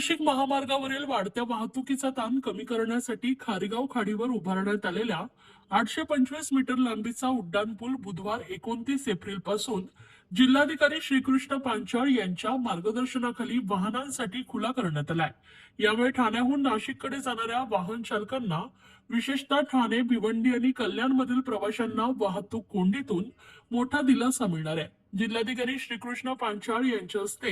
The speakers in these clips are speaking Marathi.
नाशिक महामार्गावरील वाढत्या वाहतुकीचा ताण कमी करण्यासाठी खारेगाव खाडीवर उभारण्यात आलेल्या 825 मीटर लांबीचा उड्डाणपूल बुधवार 29 एप्रिल पासून जिल्हाधिकारी श्रीकृष्ण पांचाळ यांच्या मार्गदर्शनाखाली वाहनांसाठी खुला करण्यात आलाय। यावेळी ठाण्याहून नाशिककडे जाणाऱ्या वाहन चालकांना, विशेषतः ठाणे, भिवंडी आणि कल्याणमधील प्रवाशांना वाहतूक कोंडीतून मोठा दिलासा मिळणार आहे। जिल्हाधिकारी श्रीकृष्ण पांचाळ यांच्या हस्ते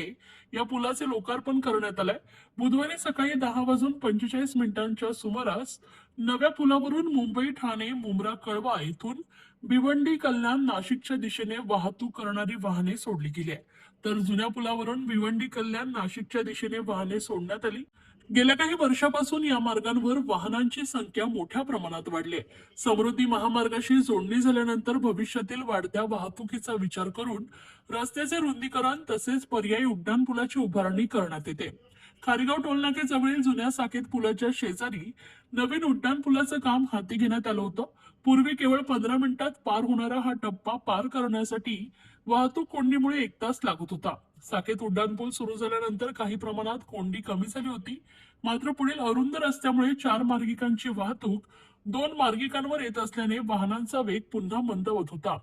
या पुलाचे लोकार्पण करण्यात आलंय। बुधवारी सकाळी 10:45 सुमारास नव्या पुलावरून मुंबई, ठाणे, मुंब्रा, कळवा येथून भिवंडी, कल्याण, नाशिकच्या दिशेने वाहतूक करणारी वाहने सोडली गेली आहे, तर जुन्या पुलावरून भिवंडी, कल्याण, नाशिकच्या दिशेने वाहने सोडण्यात आली। गेल्या काही वर्षापासून या मार्गांवर वाहनांची संख्या मोठ्या प्रमाणात वाढली आहे। समृद्धी महामार्गाशी जोडणी झाल्यानंतर भविष्यातील वाढत्या वाहतुकीचा विचार करून रस्त्याचे रुंदीकरण तसेच पर्यायी उड्डाणपुलाची उभारणी करण्यात येते। खारेगाव टोलनाक्याजवळील जुन्या साकेत पुलाच्या शेजारी नवीन उड्डाणपुलाचं काम हाती घेण्यात आलं होतं। पूर्वी केवळ 15 मिनिटात पार होणारा हा टप्पा पार करण्यासाठी वाहतूक कोंडीमुळे 1 तास लागत होता। साकेत उड्डाणपूल सुरू झाल्यानंतर काही प्रमाणात कोंडी कमी झाली होती, मात्र पुढील अरुंद रस्त्यामुळे 4 मार्गिकांची वाहतूक 2 मार्गिकांवर येत असल्याने वाहनांचा वेग पुन्हा मंदावत होता।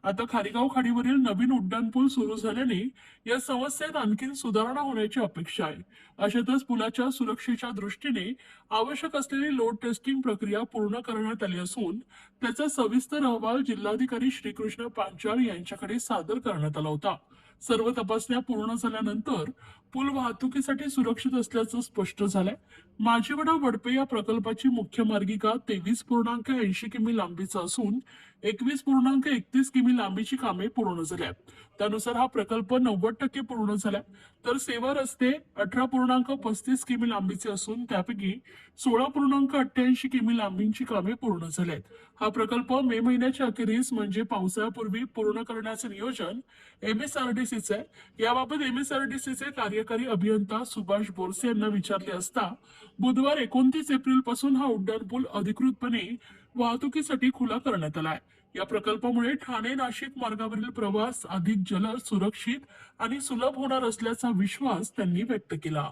आता खारेगाव खाडीवरील नवीन उड्डाणपूल सुरू झाल्याने या समस्येत आणखी सुधारणा होण्याची अपेक्षा आहे। अशातच पुलाच्या सुरक्षेच्या दृष्टीने आवश्यक असलेली लोड टेस्टिंग प्रक्रिया पूर्ण करण्यात आली असून त्याचा सविस्तर अहवाल जिल्हाधिकारी श्रीकृष्ण पांचाळ यांच्याकडे सादर करण्यात आला होता। सर्व तपासण्या पूर्ण झाल्यानंतर पूल वाहतुकीसाठी सुरक्षित असल्याचं स्पष्ट झालंय। माझीवडा वडपे या प्रकल्पाची मुख्य मार्गिका 23.80 किमी लांबीचा असून 21.31 किमी लांबीची कामे पूर्ण झाल्या। त्यानुसार हा प्रकल्प 90% पूर्ण झाला, तर सेवा रस्ते 18.35 किमी लांबीचे असून त्यापैकी 16.88 किमी लांबीची कामे पूर्ण झालेत। हा प्रकल्प मे महिन्याच्या अखेरीस म्हणजे पावसाळ्यापूर्वी पूर्ण करण्याचे नियोजन MSRDCचे आहे। याबाबत MSRDCचे कार्यकारी अभियंता सुभाष बोरसे यांना विचारले असता बुधवार 29 एप्रिल पासून हा उड्डाणपूल अधिकृतपणे वाहतुकीसाठी खुला करण्यात आला आहे। या प्रकल्पामुळे ठाणे नाशिक मार्गावरील प्रवास अधिक जलद, सुरक्षित आणि सुलभ होणार असल्याचा विश्वास त्यांनी व्यक्त केला।